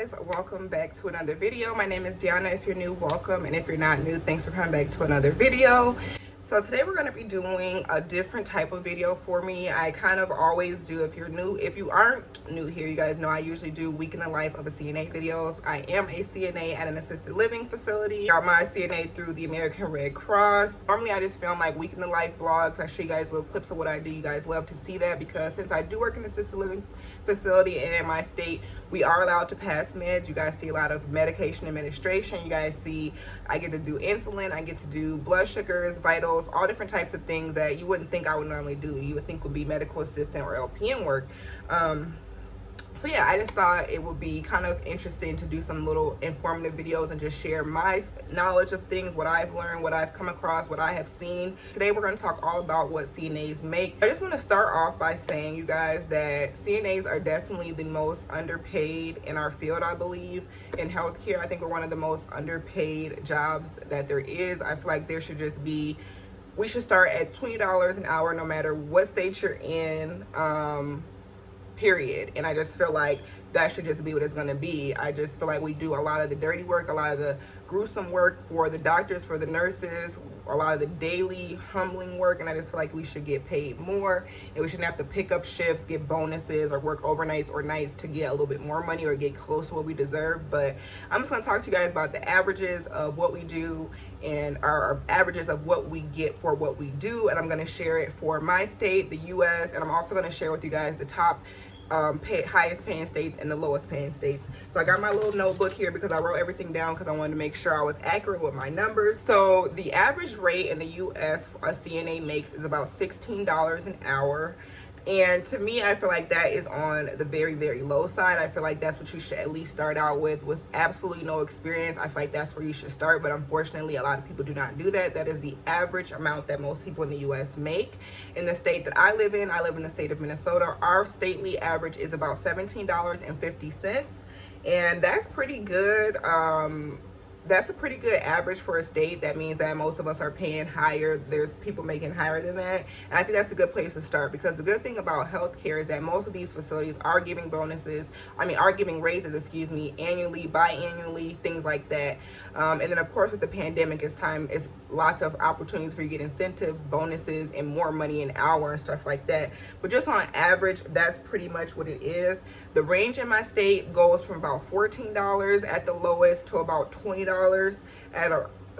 guys, welcome back to another video. My name is Deonna. If you're new, welcome, and if you're not new, thanks for coming back to another video. So today we're going to be doing a different type of video for me. I kind of always do. If you're new, if you aren't new here, you guys know I usually do week in the life of a CNA videos. I am a CNA at an assisted living facility. Got my CNA through the American Red Cross. Normally I just film like week in the life vlogs. I show you guys little clips of what I do. You guys love to see that because since I do work in an assisted living facility and in my state, we are allowed to pass meds. You guys see a lot of medication administration. You guys see I get to do insulin, I get to do blood sugars, vitals, all different types of things that you wouldn't think I would normally do. You would think would be medical assistant or LPN work. So yeah, I just thought it would be kind of interesting to do some little informative videos and just share my knowledge of things, what I've learned, what I've come across, what I have seen. Today we're going to talk all about what CNAs make. I just want to start off by saying, you guys, that CNAs are definitely the most underpaid in our field, I believe, in healthcare. I think we're one of the most underpaid jobs that there is. I feel like there should just be, we should start at $20 an hour no matter what state you're in. Period. And I just feel like that should just be what it's going to be. I just feel like we do a lot of the dirty work, a lot of the gruesome work for the doctors, for the nurses, a lot of the daily humbling work, and I just feel like we should get paid more, and we shouldn't have to pick up shifts, get bonuses, or work overnights or nights to get a little bit more money or get close to what we deserve. But I'm just going to talk to you guys about the averages of what we do and our averages of what we get for what we do, and I'm going to share it for my state, the US, and I'm also going to share with you guys the top highest paying states and the lowest paying states. So I got my little notebook here because I wrote everything down because I wanted to make sure I was accurate with my numbers. So the average rate in the US a CNA makes is about $16 an hour. And to me, I feel like that is on the very, very low side. I feel like that's what you should at least start out with absolutely no experience. I feel like that's where you should start. But unfortunately, a lot of people do not do that. That is the average amount that most people in the US make. In the state that I live in the state of Minnesota. Our stately average is about $17.50. And that's pretty good. That's a pretty good average for a state. That means that most of us are paying higher. There's people making higher than that. And I think that's a good place to start because the good thing about healthcare is that most of these facilities are giving bonuses. Are giving raises, excuse me, annually, biannually, things like that. And then of course with the pandemic, it's lots of opportunities for you to get incentives, bonuses, and more money an hour and stuff like that. But just on average, that's pretty much what it is. The range in my state goes from about $14 at the lowest to about $20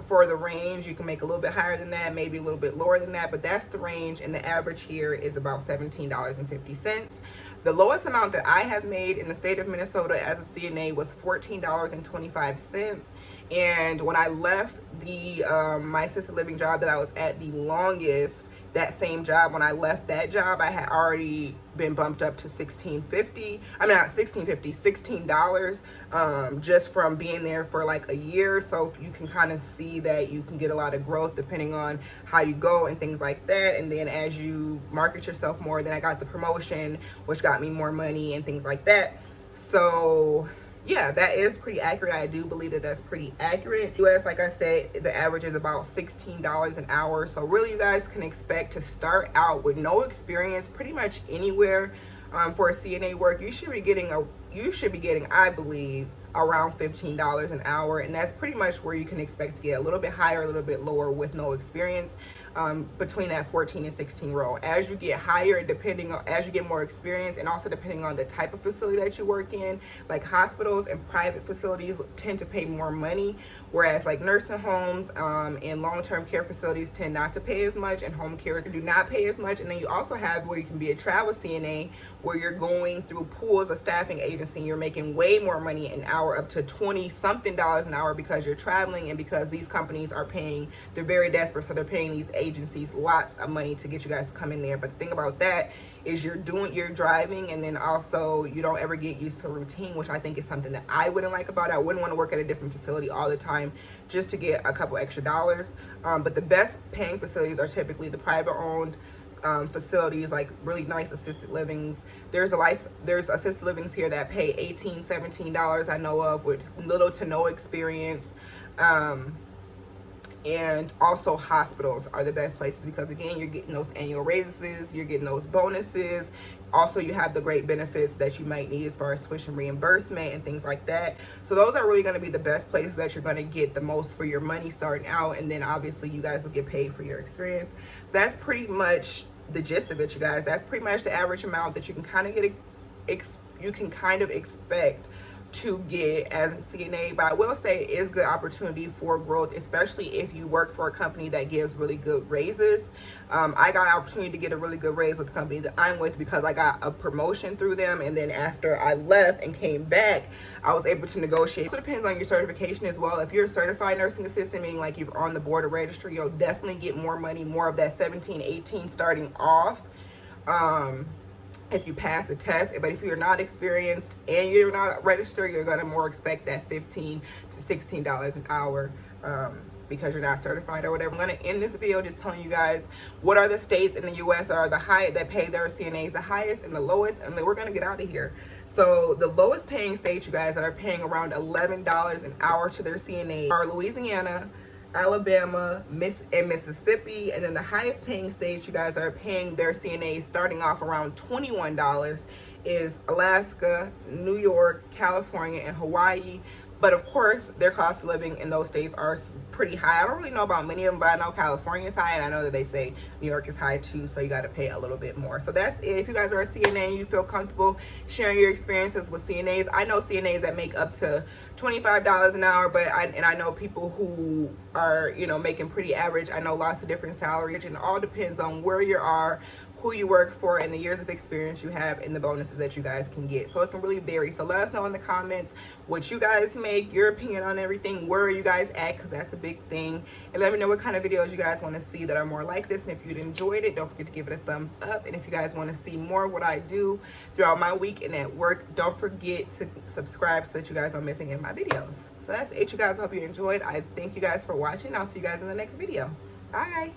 for the range. You can make a little bit higher than that, maybe a little bit lower than that, but that's the range, and the average here is about $17.50. The lowest amount that I have made in the state of Minnesota as a CNA was $14.25. And when I left the my assisted living job that I was at the longest, that same job, when I left that job, I had already been bumped up to $16.50. Not $16.50, $16, just from being there for like a year. So you can kind of see that you can get a lot of growth depending on how you go and things like that. And then as you market yourself more, then I got the promotion, which got me more money and things like that. So yeah, that is pretty accurate. I do believe that that's pretty accurate. US, like I said, the average is about $16 an hour. So really, you guys can expect to start out with no experience pretty much anywhere for a CNA work. You should be getting, I believe, around $15 an hour, and that's pretty much where you can expect to get a little bit higher, a little bit lower with no experience. Between that 14 and 16 row. As you get higher, as you get more experience, and also depending on the type of facility that you work in, like hospitals and private facilities tend to pay more money, whereas like nursing homes and long-term care facilities tend not to pay as much, and home care do not pay as much. And then you also have where you can be a travel CNA, where you're going through pools of staffing agency, and you're making way more money an hour, up to $20-something an hour, because you're traveling and because these companies are paying, they're very desperate, so they're paying these agencies lots of money to get you guys to come in there. But the thing about that is you're driving, and then also you don't ever get used to routine, which I think is something that I wouldn't like about it. I wouldn't want to work at a different facility all the time just to get a couple extra dollars. But the best paying facilities are typically the private owned facilities, like really nice assisted livings. There's assisted livings here that pay $18-17 I know of, with little to no experience. And also hospitals are the best places, because again, you're getting those annual raises, you're getting those bonuses. Also, you have the great benefits that you might need as far as tuition reimbursement and things like that. So those are really going to be the best places that you're going to get the most for your money starting out, and then obviously you guys will get paid for your experience. So that's pretty much the gist of it, you guys. That's pretty much the average amount that you can kind of get, you can kind of expect to get as a CNA. But I will say it is good opportunity for growth, especially if you work for a company that gives really good raises. I got an opportunity to get a really good raise with the company that I'm with, because I got a promotion through them, and then after I left and came back, I was able to negotiate. So it depends on your certification as well. If you're a certified nursing assistant, meaning like you're on the board of registry, you'll definitely get more money, more of that 17, 18 starting off. If you pass the test. But if you're not experienced and you're not registered, you're going to more expect that $15 to $16 an hour, because you're not certified or whatever. I'm going to end this video just telling you guys what are the states in the US that are the high, that pay their CNAs the highest and the lowest, and then we're going to get out of here. So the lowest paying states, you guys, that are paying around $11 an hour to their CNA are Louisiana, Alabama, and Mississippi. And then the highest paying states, you guys, are paying their CNAs starting off around $21 is Alaska, New York, California, and Hawaii. But of course, their cost of living in those states are pretty high. I don't really know about many of them, but I know California is high, and I know that they say New York is high too, so you got to pay a little bit more. So that's it. If you guys are a CNA and you feel comfortable sharing your experiences with CNAs, I know CNAs that make up to $25 an hour, but I know people who are, you know, making pretty average. I know lots of different salaries, and it all depends on where you are, who you work for, and the years of experience you have, and the bonuses that you guys can get. So it can really vary. So let us know in the comments what you guys make, your opinion on everything. Where are you guys at? Because that's a big thing. And let me know what kind of videos you guys want to see that are more like this. And if you enjoyed it, don't forget to give it a thumbs up. And if you guys want to see more of what I do throughout my week and at work, don't forget to subscribe so that you guys aren't missing any of my videos. So that's it, you guys. I hope you enjoyed. I thank you guys for watching. I'll see you guys in the next video. Bye.